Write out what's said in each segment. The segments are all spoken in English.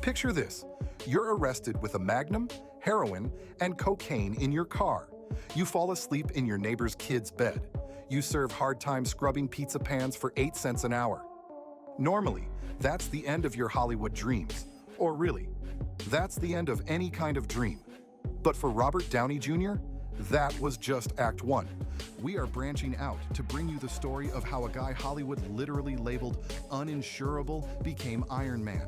Picture this. You're arrested with a magnum, heroin, and cocaine in your car. You fall asleep in your neighbor's kid's bed. You serve hard time scrubbing pizza pans for 8 cents an hour. Normally, that's the end of your Hollywood dreams. Or really, that's the end of any kind of dream. But for Robert Downey Jr., that was just Act 1. We are branching out to bring you the story of how a guy Hollywood literally labeled uninsurable became Iron Man,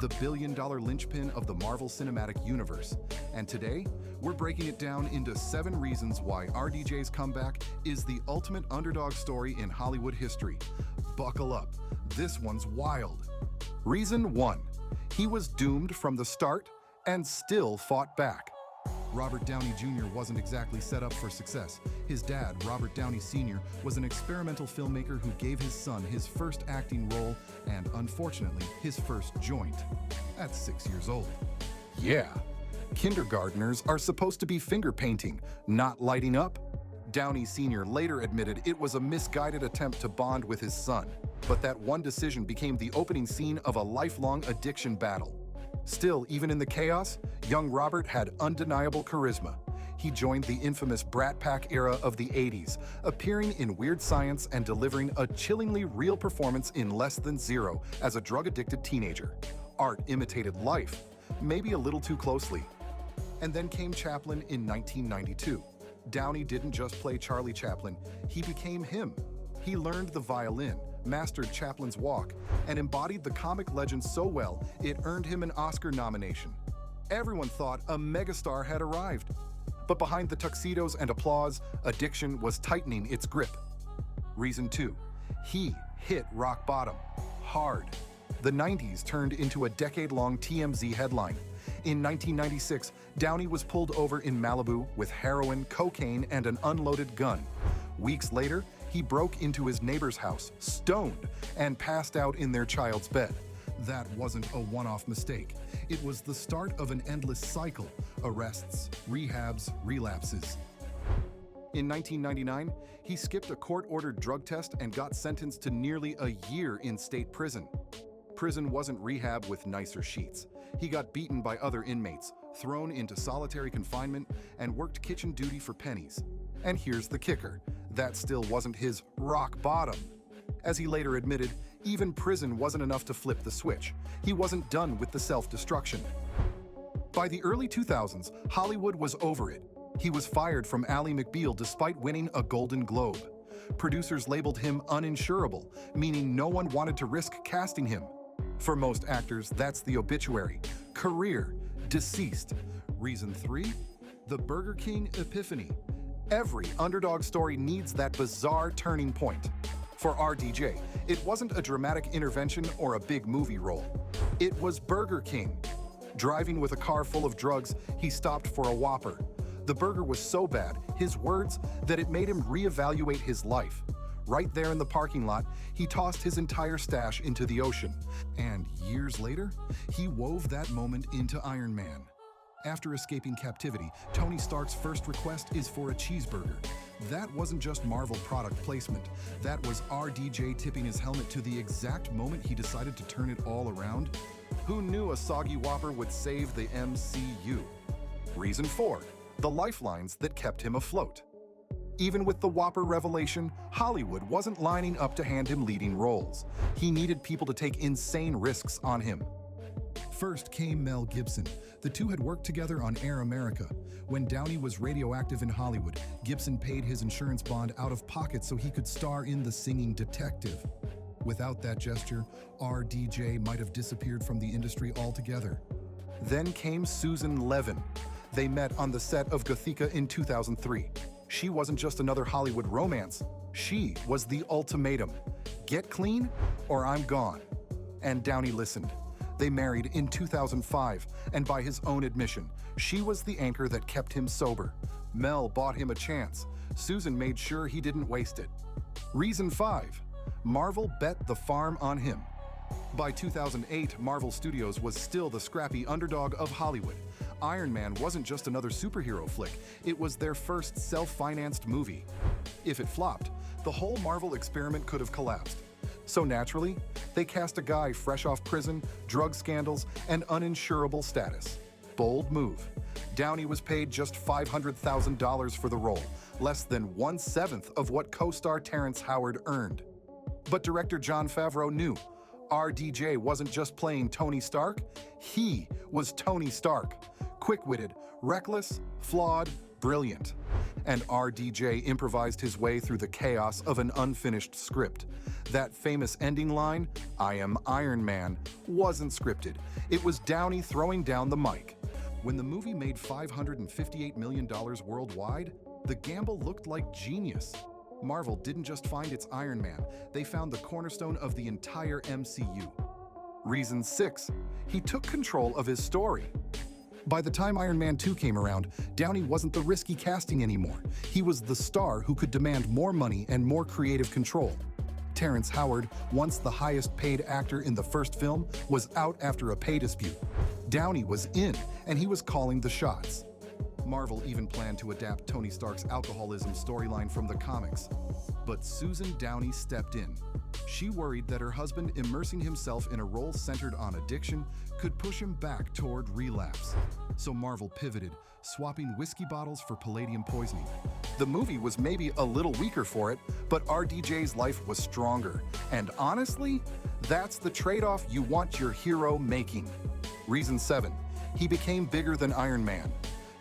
the billion-dollar linchpin of the Marvel Cinematic Universe. And today, we're breaking it down into 7 reasons why RDJ's comeback is the ultimate underdog story in Hollywood history. Buckle up, this one's wild. Reason 1. He was doomed from the start and still fought back. Robert Downey Jr. wasn't exactly set up for success. His dad, Robert Downey Sr., was an experimental filmmaker who gave his son his first acting role and, unfortunately, his first joint at 6 years old. Yeah, kindergartners are supposed to be finger painting, not lighting up. Downey Sr. later admitted it was a misguided attempt to bond with his son, but that one decision became the opening scene of a lifelong addiction battle. Still, even in the chaos, young Robert had undeniable charisma. He joined the infamous Brat Pack era of the 80s, appearing in Weird Science and delivering a chillingly real performance in Less Than Zero as a drug-addicted teenager. Art imitated life, maybe a little too closely. And then came Chaplin in 1992. Downey didn't just play Charlie Chaplin, he became him. He learned the violin, mastered Chaplin's walk, and embodied the comic legend so well, it earned him an Oscar nomination. Everyone thought a megastar had arrived. But behind the tuxedos and applause, addiction was tightening its grip. Reason 2. He hit rock bottom. Hard. The 90s turned into a decade-long TMZ headline. In 1996, Downey was pulled over in Malibu with heroin, cocaine, and an unloaded gun. Weeks later, he broke into his neighbor's house, stoned, and passed out in their child's bed. That wasn't a one-off mistake. It was the start of an endless cycle: arrests, rehabs, relapses. In 1999, he skipped a court-ordered drug test and got sentenced to nearly a year in state prison. Prison wasn't rehab with nicer sheets. He got beaten by other inmates, thrown into solitary confinement, and worked kitchen duty for pennies. And here's the kicker: that still wasn't his rock bottom. As he later admitted, even prison wasn't enough to flip the switch. He wasn't done with the self-destruction. By the early 2000s, Hollywood was over it. He was fired from Ally McBeal despite winning a Golden Globe. Producers labeled him uninsurable, meaning no one wanted to risk casting him. For most actors, that's the obituary. Career, deceased. Reason 3? The Burger King epiphany. Every underdog story needs that bizarre turning point. For RDJ, it wasn't a dramatic intervention or a big movie role. It was Burger King. Driving with a car full of drugs, he stopped for a Whopper. The burger was so bad, his words, that it made him reevaluate his life. Right there in the parking lot, he tossed his entire stash into the ocean. And years later, he wove that moment into Iron Man. After escaping captivity, Tony Stark's first request is for a cheeseburger. That wasn't just Marvel product placement. That was RDJ tipping his helmet to the exact moment he decided to turn it all around. Who knew a soggy Whopper would save the MCU? Reason 4. The lifelines that kept him afloat. Even with the Whopper revelation, Hollywood wasn't lining up to hand him leading roles. He needed people to take insane risks on him. First came Mel Gibson. The two had worked together on Air America. When Downey was radioactive in Hollywood, Gibson paid his insurance bond out of pocket so he could star in The Singing Detective. Without that gesture, RDJ might have disappeared from the industry altogether. Then came Susan Levin. They met on the set of Gothika in 2003. She wasn't just another Hollywood romance. She was the ultimatum. Get clean or I'm gone. And Downey listened. They married in 2005, and by his own admission, she was the anchor that kept him sober. Mel bought him a chance. Susan made sure he didn't waste it. Reason 5. Marvel bet the farm on him. By 2008, Marvel Studios was still the scrappy underdog of Hollywood. Iron Man wasn't just another superhero flick, it was their first self-financed movie. If it flopped, the whole Marvel experiment could have collapsed. So naturally, they cast a guy fresh off prison, drug scandals, and uninsurable status. Bold move. Downey was paid just $500,000 for the role, less than 1/7 of what co-star Terrence Howard earned. But director Jon Favreau knew RDJ wasn't just playing Tony Stark, he was Tony Stark. Quick-witted, reckless, flawed, brilliant. And RDJ improvised his way through the chaos of an unfinished script. That famous ending line, "I am Iron Man," wasn't scripted. It was Downey throwing down the mic. When the movie made $558 million worldwide, the gamble looked like genius. Marvel didn't just find its Iron Man, they found the cornerstone of the entire MCU. Reason 6, he took control of his story. By the time Iron Man 2 came around, Downey wasn't the risky casting anymore. He was the star who could demand more money and more creative control. Terrence Howard, once the highest paid actor in the first film, was out after a pay dispute. Downey was in, and he was calling the shots. Marvel even planned to adapt Tony Stark's alcoholism storyline from the comics. But Susan Downey stepped in. She worried that her husband immersing himself in a role centered on addiction could push him back toward relapse. So Marvel pivoted, swapping whiskey bottles for palladium poisoning. The movie was maybe a little weaker for it, but RDJ's life was stronger. And honestly, that's the trade-off you want your hero making. Reason 7, he became bigger than Iron Man.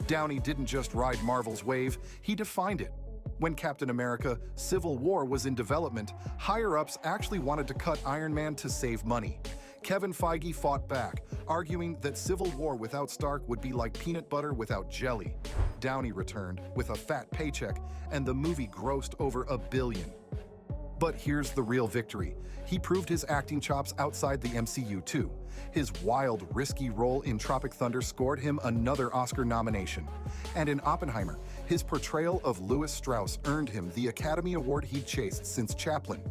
Downey didn't just ride Marvel's wave, he defined it. When Captain America: Civil War was in development, higher-ups actually wanted to cut Iron Man to save money. Kevin Feige fought back, arguing that Civil War without Stark would be like peanut butter without jelly. Downey returned with a fat paycheck, and the movie grossed over $1 billion. But here's the real victory. He proved his acting chops outside the MCU too. His wild, risky role in Tropic Thunder scored him another Oscar nomination. And in Oppenheimer, his portrayal of Lewis Strauss earned him the Academy Award he'd chased since Chaplin.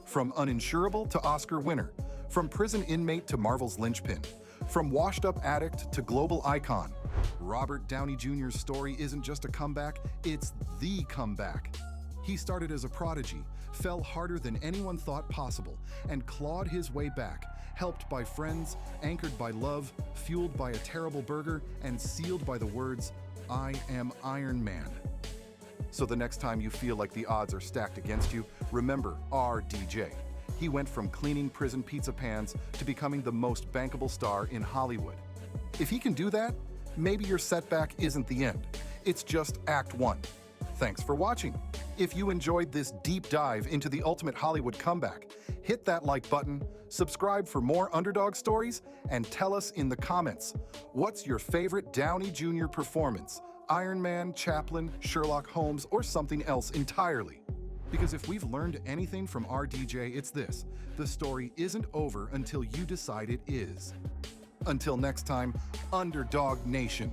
From uninsurable to Oscar winner, from prison inmate to Marvel's linchpin, from washed-up addict to global icon, Robert Downey Jr.'s story isn't just a comeback, it's the comeback. He started as a prodigy, fell harder than anyone thought possible, and clawed his way back, helped by friends, anchored by love, fueled by a terrible burger, and sealed by the words, "I am Iron Man." So the next time you feel like the odds are stacked against you, remember RDJ. He went from cleaning prison pizza pans to becoming the most bankable star in Hollywood. If he can do that, maybe your setback isn't the end. It's just Act 1. Thanks for watching. If you enjoyed this deep dive into the ultimate Hollywood comeback, hit that like button, subscribe for more Underdog stories, and tell us in the comments, what's your favorite Downey Jr. performance? Iron Man, Chaplin, Sherlock Holmes, or something else entirely? Because if we've learned anything from RDJ, it's this: the story isn't over until you decide it is. Until next time, Underdog Nation.